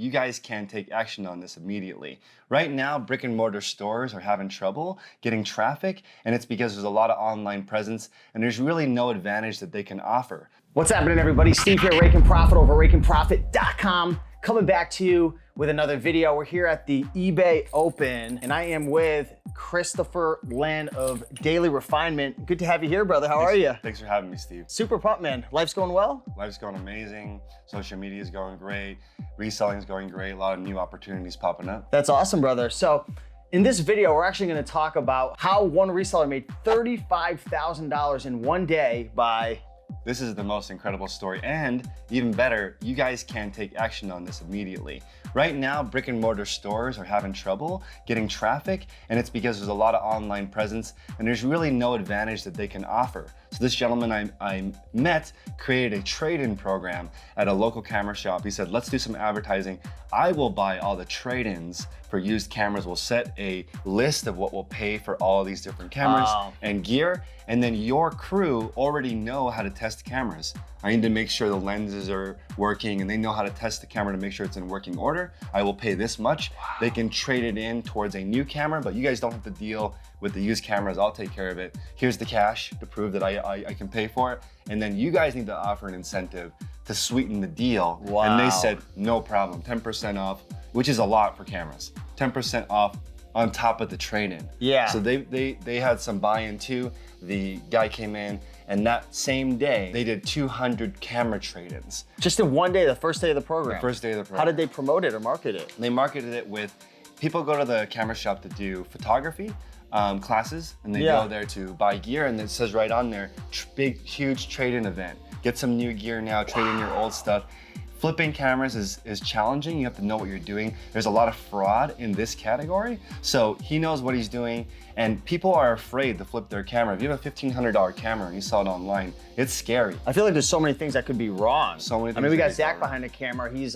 you guys can take action on this immediately. Right now, brick and mortar stores are having trouble getting traffic, and it's because there's a lot of online presence and there's really no advantage that they can offer. What's happening, everybody? Steve here, Rake and Profit over rakeandprofit.com. Coming back to you with another video. We're here at the eBay Open, and I am with Christopher Len of Daily Refinement. Good to have you here, brother. How are you? Thanks for having me, Steve. Super pumped, man. Life's going well? Life's going amazing. Social media is going great. Reselling is going great. A lot of new opportunities popping up. That's awesome, brother. So in this video, we're actually going to talk about how one reseller made $35,000 in one day by... This is the most incredible story, and even better, you guys can take action on this immediately. Right now, brick and mortar stores are having trouble getting traffic, and it's because there's a lot of online presence and there's really no advantage that they can offer. So this gentleman I met created a trade-in program at a local camera shop. He said, let's do some advertising. I will buy all the trade-ins for used cameras. We'll set a list of what we'll pay for all these different cameras and gear, and then your crew already know how to test cameras. I need to make sure the lenses are working and they know how to test the camera to make sure it's in working order. I will pay this much. They can trade it in towards a new camera, but you guys don't have to deal with the used cameras. I'll take care of it. Here's the cash to prove that I can pay for it. And then you guys need to offer an incentive to sweeten the deal. Wow. And they said, no problem, 10% off, which is a lot for cameras. 10% off on top of the trade-in. Yeah. So they had some buy-in too. The guy came in, and that same day, they did 200 camera trade-ins. Just in one day, the first day of the program? The first day of the program. How did they promote it or market it? They marketed it with, people go to the camera shop to do photography classes, and they go there to buy gear, and it says right on there, big, huge trade-in event. Get some new gear now, trade in your old stuff. Flipping cameras is challenging. You have to know what you're doing. There's a lot of fraud in this category. So he knows what he's doing, and people are afraid to flip their camera. If you have a $1,500 camera and you sell it online, it's scary. I feel like there's so many things that could be wrong. So many things. I mean, we got Zach behind the camera. He's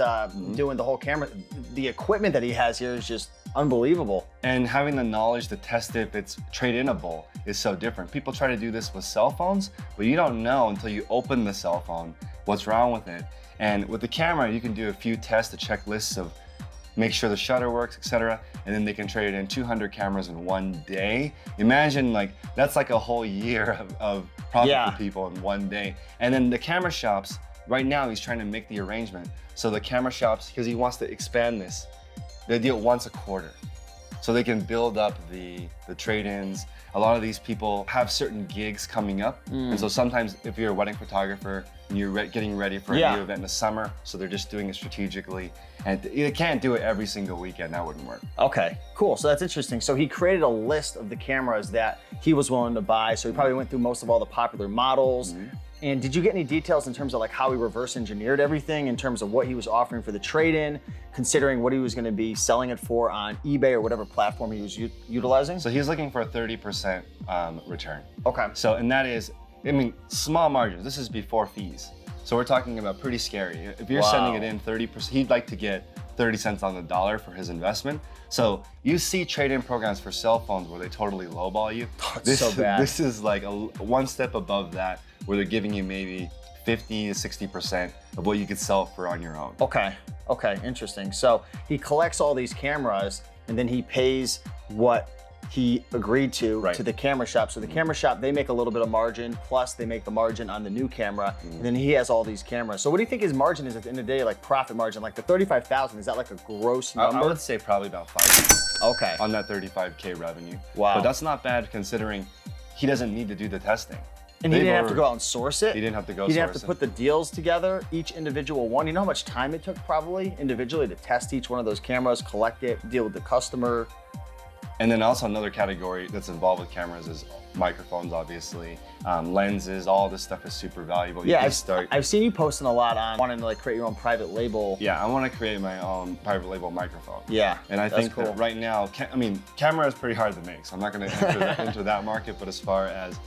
doing the whole camera. The equipment that he has here is just unbelievable. And having the knowledge to test if it's trade-inable is so different. People try to do this with cell phones, but you don't know until you open the cell phone what's wrong with it. And with the camera, you can do a few tests, a checklist of make sure the shutter works, etc. And then they can trade in 200 cameras in one day. Imagine that's like a whole year of profit for people in one day. And then the camera shops, right now he's trying to make the arrangement. So the camera shops, because he wants to expand this, they do it once a quarter. So they can build up the trade-ins. A lot of these people have certain gigs coming up. And so sometimes if you're a wedding photographer and you're getting ready for a new event in the summer, so they're just doing it strategically. And you can't do it every single weekend, that wouldn't work. Okay, cool, so that's interesting. So he created a list of the cameras that he was willing to buy. So he probably went through most of all the popular models. And did you get any details in terms of like how he reverse engineered everything in terms of what he was offering for the trade-in, considering what he was gonna be selling it for on eBay or whatever platform he was utilizing? So he's looking for a 30% return. Okay. So, and that is, I mean, small margins. This is before fees. So we're talking about pretty scary. If you're sending it in 30%, he'd like to get 30 cents on the dollar for his investment. So you see trade-in programs for cell phones where they totally lowball you. It's so bad. This is like one step above that, where they're giving you maybe 50 to 60% of what you could sell for on your own. Okay, interesting. So he collects all these cameras and then he pays what he agreed to the camera shop. So the camera shop, they make a little bit of margin, plus they make the margin on the new camera, and then he has all these cameras. So what do you think his margin is at the end of the day, like profit margin? Like the 35,000, is that like a gross number? I would say probably about 5. Okay. On that 35K revenue. Wow. But that's not bad considering he doesn't need to do the testing. And he didn't have to go out and source it? He didn't have to go source it. He didn't have to put the deals together, each individual one. You know how much time it took probably individually to test each one of those cameras, collect it, deal with the customer? And then also another category that's involved with cameras is microphones, obviously, lenses, all this stuff is super valuable. Yeah, I've seen you posting a lot on wanting to like create your own private label. Yeah, I want to create my own private label microphone. Yeah, and I think that right now, I mean, camera is pretty hard to make, so I'm not going to enter that market. But as far as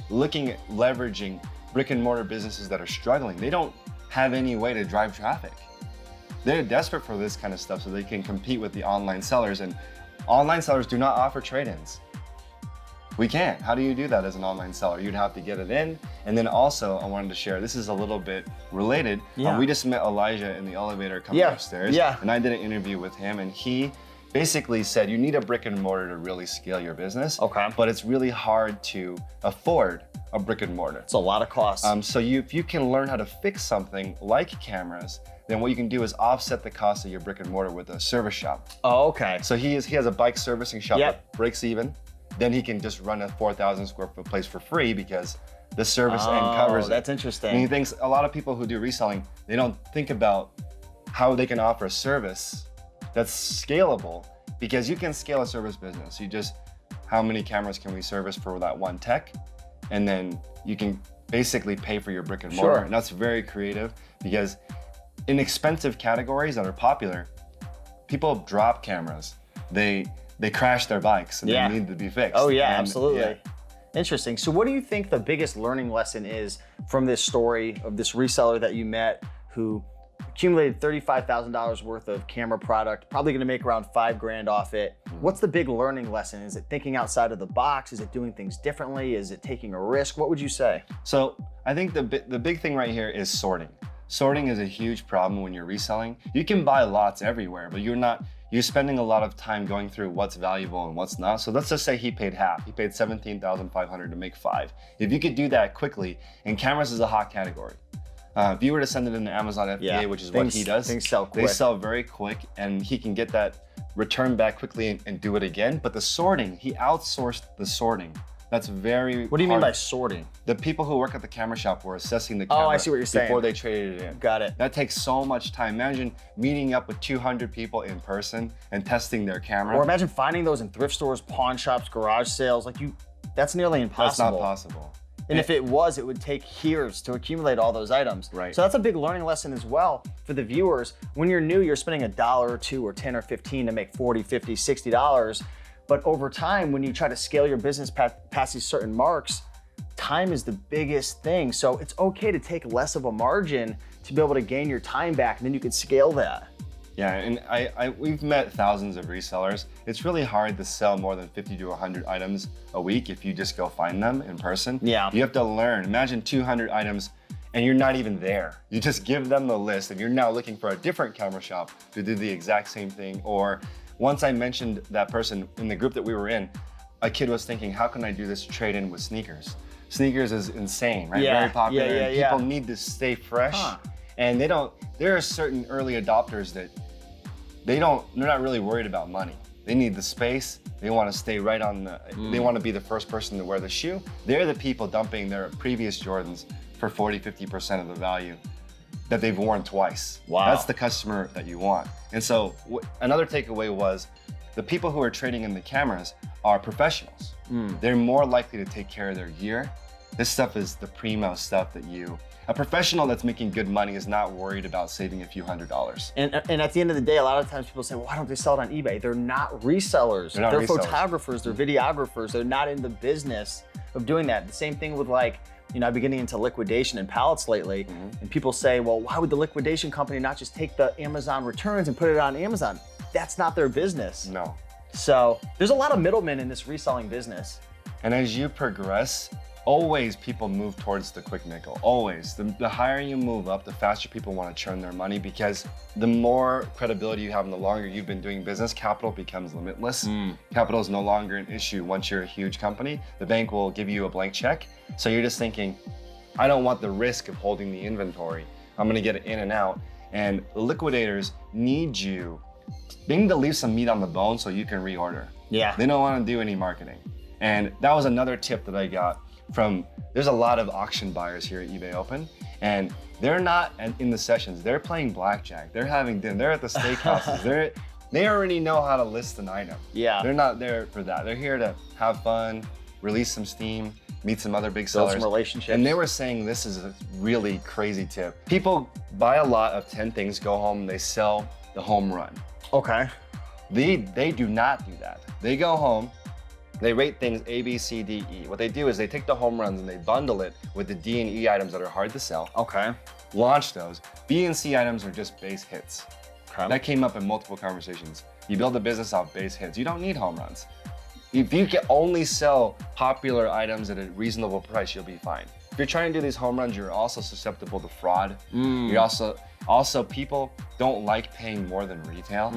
looking at leveraging brick and mortar businesses that are struggling, they don't have any way to drive traffic. They're desperate for this kind of stuff so they can compete with the online sellers, and online sellers do not offer trade-ins. We can. How do you do that as an online seller? You'd have to get it in. And then also, I wanted to share, this is a little bit related. We just met Elijah in the elevator coming upstairs. And I did an interview with him, and he basically said you need a brick and mortar to really scale your business. But it's really hard to afford a brick and mortar. It's a lot of costs. So if you can learn how to fix something like cameras, then what you can do is offset the cost of your brick and mortar with a service shop. So he has a bike servicing shop that breaks even. Then he can just run a 4,000 square foot place for free because the service end covers it. That's interesting. And he thinks a lot of people who do reselling, they don't think about how they can offer a service that's scalable, because you can scale a service business. You just, how many cameras can we service for that one tech? And then you can basically pay for your brick and mortar. And that's very creative, because in expensive categories that are popular, people drop cameras. They crash their bikes and they need to be fixed. Absolutely. Interesting. So what do you think the biggest learning lesson is from this story of this reseller that you met who accumulated $35,000 worth of camera product, probably gonna make around $5,000 off it? What's the big learning lesson? Is it thinking outside of the box? Is it doing things differently? Is it taking a risk? What would you say? So I think the big thing right here is sorting. Sorting is a huge problem when you're reselling. You can buy lots everywhere, but you're spending a lot of time going through what's valuable and what's not. So let's just say he paid half. He paid $17,500 to make 5. If you could do that quickly, and cameras is a hot category. If you were to send it into Amazon FBA, which is what he does, things sell quick. They sell very quick, and he can get that return back quickly and do it again. But the sorting, he outsourced the sorting. That's very What do you mean by sorting? The people who work at the camera shop were assessing the camera I see what you're saying. before they traded it in. Got it. That takes so much time. Imagine meeting up with 200 people in person and testing their camera. Or imagine finding those in thrift stores, pawn shops, garage sales. That's nearly impossible. That's not possible. And if it was, it would take years to accumulate all those items. So that's a big learning lesson as well for the viewers. When you're new, you're spending $1 or $2 or 10 or 15 to make 40, 50, $60. But over time, when you try to scale your business past these certain marks, time is the biggest thing. So it's okay to take less of a margin to be able to gain your time back, and then you can scale that. Yeah, and we've met thousands of resellers. It's really hard to sell more than 50 to 100 items a week if you just go find them in person. You have to learn. Imagine 200 items and you're not even there. You just give them the list and you're now looking for a different camera shop to do the exact same thing. Or once I mentioned that person in the group that we were in, a kid was thinking, how can I do this trade-in with sneakers? Sneakers is insane, right? Very popular. And people need to stay fresh. And there are certain early adopters that they're not really worried about money. They need the space. They want to stay right on they want to be the first person to wear the shoe. They're the people dumping their previous Jordans for 40, 50% of the value that they've worn twice. That's the customer that you want. And so another takeaway was the people who are trading in the cameras are professionals. They're more likely to take care of their gear. This stuff is the primo stuff that a professional that's making good money is not worried about saving a few $100s. And at the end of the day, a lot of times people say, well, why don't they sell it on eBay? They're not resellers. They're photographers, they're videographers. They're not in the business of doing that. The same thing with I've been getting into liquidation and pallets lately, and people say, well, why would the liquidation company not just take the Amazon returns and put it on Amazon? That's not their business. No. So there's a lot of middlemen in this reselling business. And as you progress, always people move towards the quick nickel, always. The higher you move up, the faster people want to churn their money, because the more credibility you have and the longer you've been doing business, capital becomes limitless. Capital is no longer an issue once you're a huge company. The bank will give you a blank check. So you're just thinking, I don't want the risk of holding the inventory. I'm gonna get it in and out. And the liquidators need you to leave some meat on the bone so you can reorder. They don't want to do any marketing. And that was another tip that I got there's a lot of auction buyers here at eBay Open, and they're not in the sessions. They're playing blackjack. They're having dinner. They're at the steakhouses. They already know how to list an item. They're not there for that. They're here to have fun, release some steam, meet some other big sellers. Build some relationships. And they were saying this is a really crazy tip. People buy a lot of 10 things, go home, they sell the home run. They do not do that. They go home, they rate things A, B, C, D, E. What they do is they take the home runs and they bundle it with the D and E items that are hard to sell. Launch those. B and C items are just base hits. That came up in multiple conversations. You build a business off base hits. You don't need home runs. If you can only sell popular items at a reasonable price, you'll be fine. If you're trying to do these home runs, you're also susceptible to fraud. You're also people don't like paying more than retail,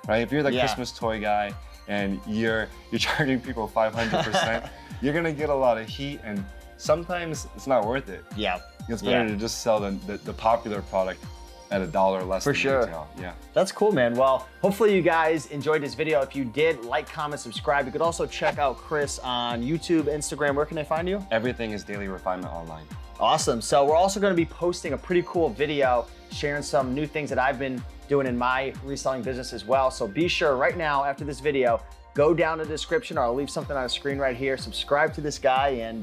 right? If you're the Christmas toy guy and you're charging people 500%, you're gonna get a lot of heat, and sometimes it's not worth it. Yeah. It's better to just sell the popular product at $1 less than retail. Yeah. That's cool, man. Well, hopefully you guys enjoyed this video. If you did, like, comment, subscribe. You could also check out Chris on YouTube, Instagram. Where can they find you? Everything is Daily Refinement online. Awesome. So we're also going to be posting a pretty cool video sharing some new things that I've been doing in my reselling business as well. So be sure right now, after this video, go down to the description, or I'll leave something on the screen right here. Subscribe to this guy. And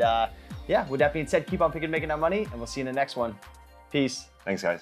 yeah, with that being said, keep on making that money, and we'll see you in the next one. Peace. Thanks, guys.